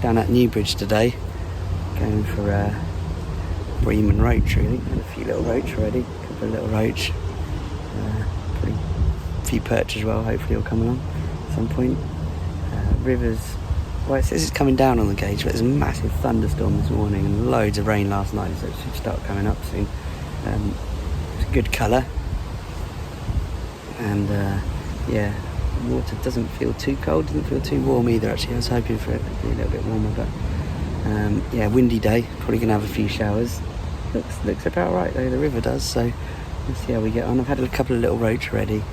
down at Newbridge today, going for bream and roach really. Had a few little roach already, a couple of little roach, pretty few perch as well, hopefully will come along at some point. Rivers, well it says it's coming down on the gauge, but there's a massive thunderstorm this morning and loads of rain last night, so it should start coming up soon. It's a good colour, and yeah, water doesn't feel too cold, doesn't feel too warm either actually. I was hoping for it to be a little bit warmer, but yeah, windy day, probably going to have a few showers. Looks about right though, the river does, so let's see how we get on. I've had a couple of little roach already.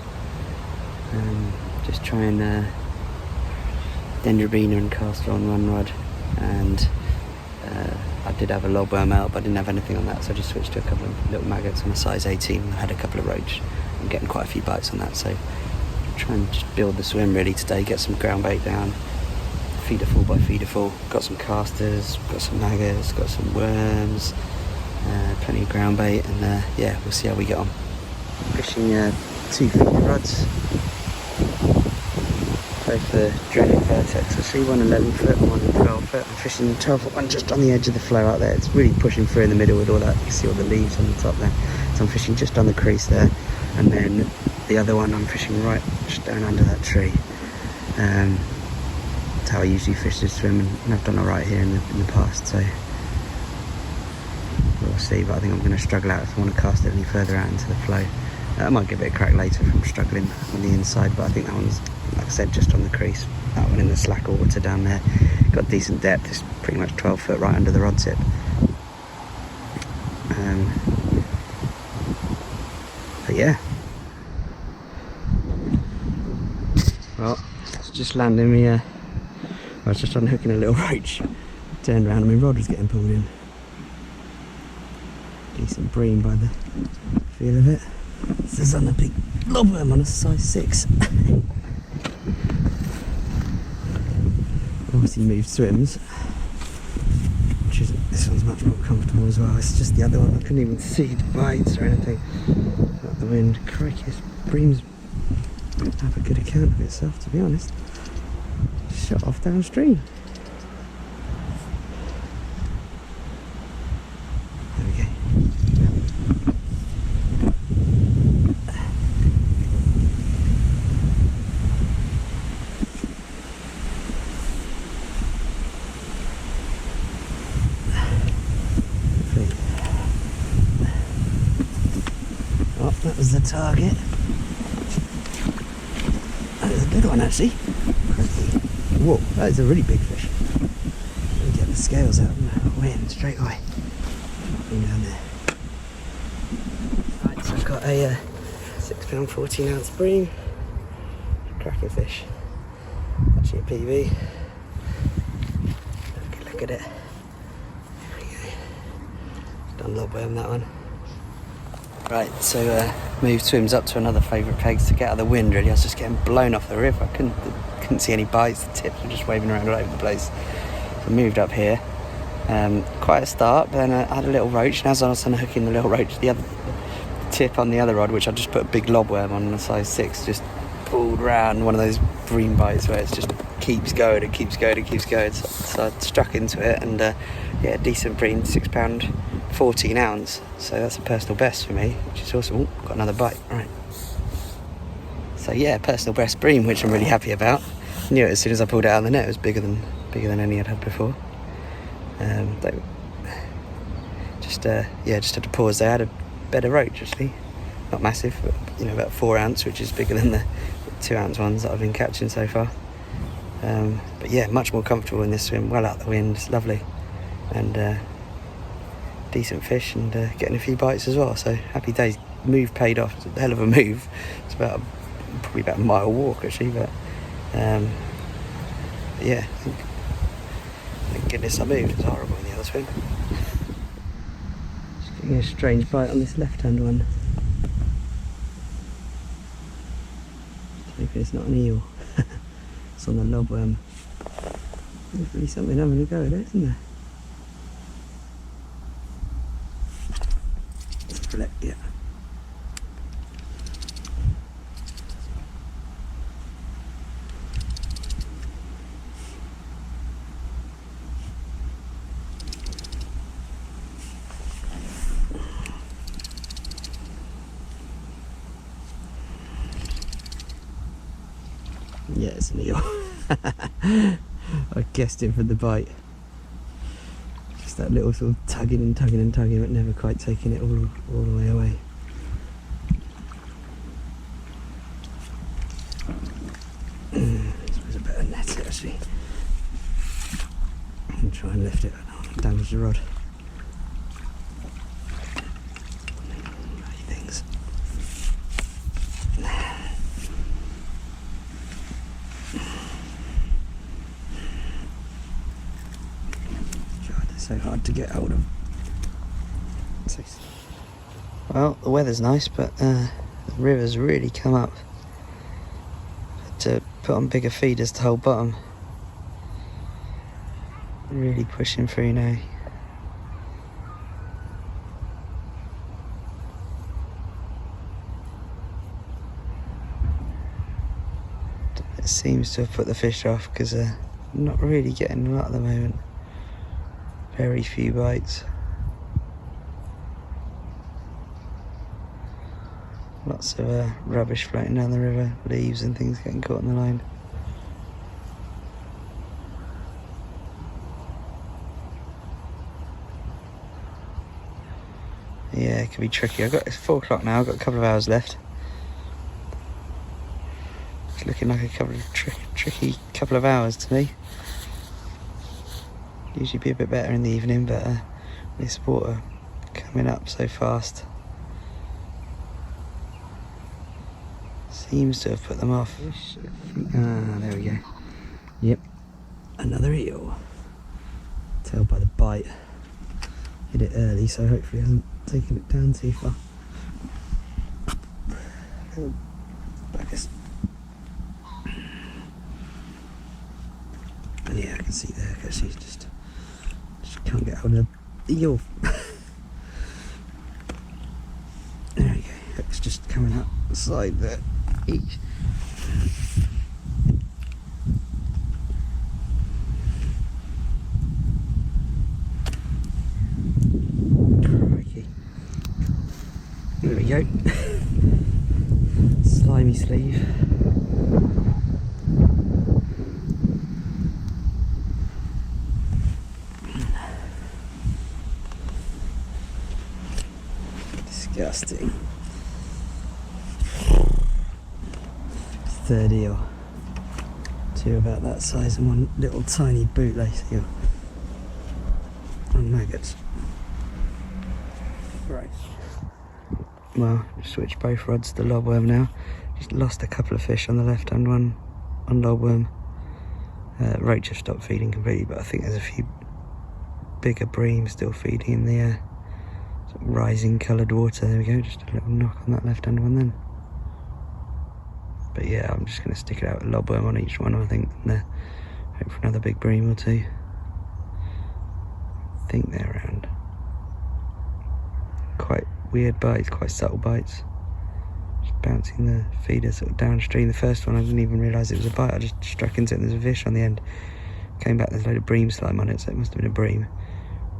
Just trying dendrobina and castor on one rod, and I did have a lobworm out, but I didn't have anything on that, so I just switched to a couple of little maggots on a size 18. I had a couple of roach. I'm getting quite a few bites on that, so trying to just build the swim really today, get some ground bait down, feeder full by feeder full. Got some casters, got some maggots, got some worms, plenty of ground bait, and yeah, we'll see how we get on. Fishing 2 feeder rods, both the dreaded vertex. I see one 11 foot and one 12 foot. I'm fishing the 12 foot one just on the edge of the flow out there. It's really pushing through in the middle with all that. You can see all the leaves on the top there. So I'm fishing just on the crease there, and then the other one I'm fishing right just down under that tree. That's how I usually fish this swim, and I've done alright here in the past, so we'll see. But I think I'm going to struggle out if I want to cast it any further out into the flow. I might give it a crack later if I'm struggling on the inside, but I think that one's, like I said, just on the crease. That one in the slack water down there, got decent depth. It's pretty much 12 foot right under the rod tip. But yeah, well, it's just landing me. I was just unhooking a little roach, turned around and my rod was getting pulled in. Decent bream by the feel of it. This is on a big lobworm on a size 6. Obviously moved swims, which is, this one's much more comfortable as well. It's just the other one, I couldn't even see the bites or anything out the wind. Crikey, this bream's have a good account of itself, to be honest. Shot off downstream. There we go. Oh, that was the target. That is a good one actually. Whoa, that is a really big fish. Let me get the scales out and weigh in straight away. Down there. Right, so I've got a 6 pound 14 ounce bream. Cracking fish. Actually a PB. Look at it. There we go. Done lobworm that one. Right, so moved swims up to another favourite pegs to get out of the wind really. I was just getting blown off the river. I couldn't see any bites, the tips were just waving around all over the place. So I moved up here. Quite a start, but then I had a little roach, and as I was unhooking the little roach, the other tip on the other rod, which I just put a big lobworm on a size 6, just pulled round, one of those bream bites where it just keeps going and keeps going and keeps going. So I struck into it, and yeah, decent bream, 6 pound 14 ounce. So that's a personal best for me, which is awesome. Ooh, got another bite, right. So yeah, personal best bream, which I'm really happy about. Knew it as soon as I pulled it out of the net. It was bigger than any I'd had before. Just had to pause there. I had a better roach actually, not massive, but you know, about 4 ounce, which is bigger than the 2 ounce ones that I've been catching so far. But yeah, much more comfortable in this swim, well out the wind, it's lovely, and decent fish, and getting a few bites as well. So happy days. Move paid off. It's a hell of a move. It's probably about a mile walk actually, but yeah, thank goodness I moved. It was horrible in the other swim. Just getting a strange bite on this left hand one. Hoping it's not an eel. It's on the lobworm. There's really something having a go at it, isn't there? Flip, yeah. Yeah, it's an eel. I guessed it from the bite. Just that little sort of tugging and tugging and tugging, but never quite taking it all the way away. I suppose I better net it actually. And try and lift it. I don't want to damage the rod. Bloody things. God, they're so hard to get hold of. Well, the weather's nice, but the river's really come up. Had to put on bigger feeders to hold bottom. Really pushing through now. It seems to have put the fish off because I'm not really getting a lot at the moment. Very few bites. Lots of rubbish floating down the river, leaves and things getting caught on the line. Yeah, it can be tricky. It's 4 o'clock now, I've got a couple of hours left. It's looking like a couple of tricky couple of hours to me. Usually be a bit better in the evening, but this water coming up so fast seems to have put them off. There we go. Yep, another eel. Tell by the bite. Hit it early, so hopefully it hasn't taken it down too far. Focus. And yeah, I can see there because she just can't get hold of the eel. There we go. Hook's just coming out the side there. Each. Crikey. There we go. Slimy sleeve. Disgusting. Third eel. 2 about that size and 1 little tiny bootlace eel. And maggots. Right. Well, switched both rods to lobworm now. Just lost a couple of fish on the left hand one on lobworm. Roach have stopped feeding completely, but I think there's a few bigger bream still feeding in the sort of rising coloured water. There we go, just a little knock on that left hand one then. But yeah, I'm just going to stick it out with lobworm on each one, I think, and hope for another big bream or 2. I think they're around. Quite weird bites, quite subtle bites. Just bouncing the feeder sort of downstream. The first one I didn't even realise it was a bite, I just struck into it and there's a fish on the end. Came back, there's a load of bream slime on it, so it must have been a bream.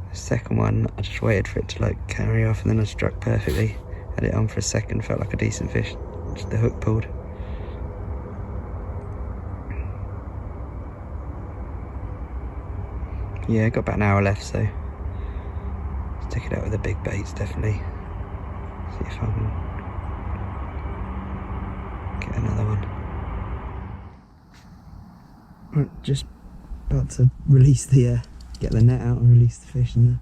The second one, I just waited for it to like carry off and then I struck perfectly. Had it on for a second, felt like a decent fish. Just the hook pulled. Yeah, got about an hour left, so stick it out with the big baits, definitely. See if I can get another one. Right, just about to release the, get the net out and release the fish, and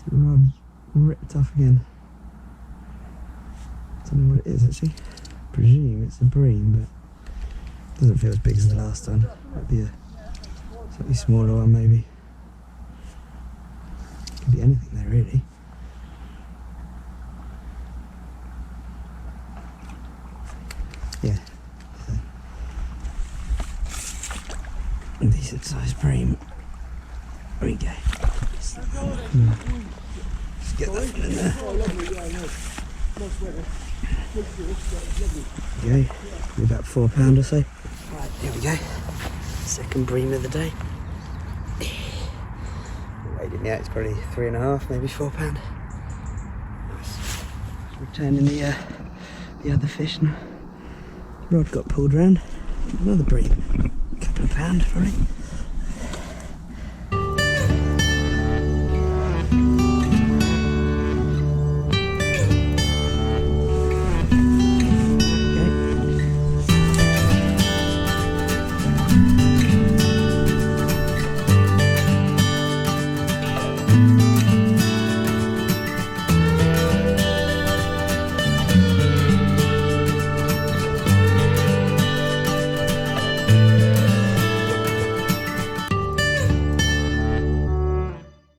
the rod ripped off again. Don't know what it is actually. I presume it's a bream, but doesn't feel as big as the last one. Might be a slightly smaller one, maybe. Could be anything there, really. Yeah. So, decent sized bream. There we go. Just get that one in there. There we go. Be about £4 or so. Right, here we go. Second bream of the day. Weighed it out, it's probably 3.5, maybe £4. Nice. Returning the other fish, and rod got pulled round. Another bream. Couple of pound, probably.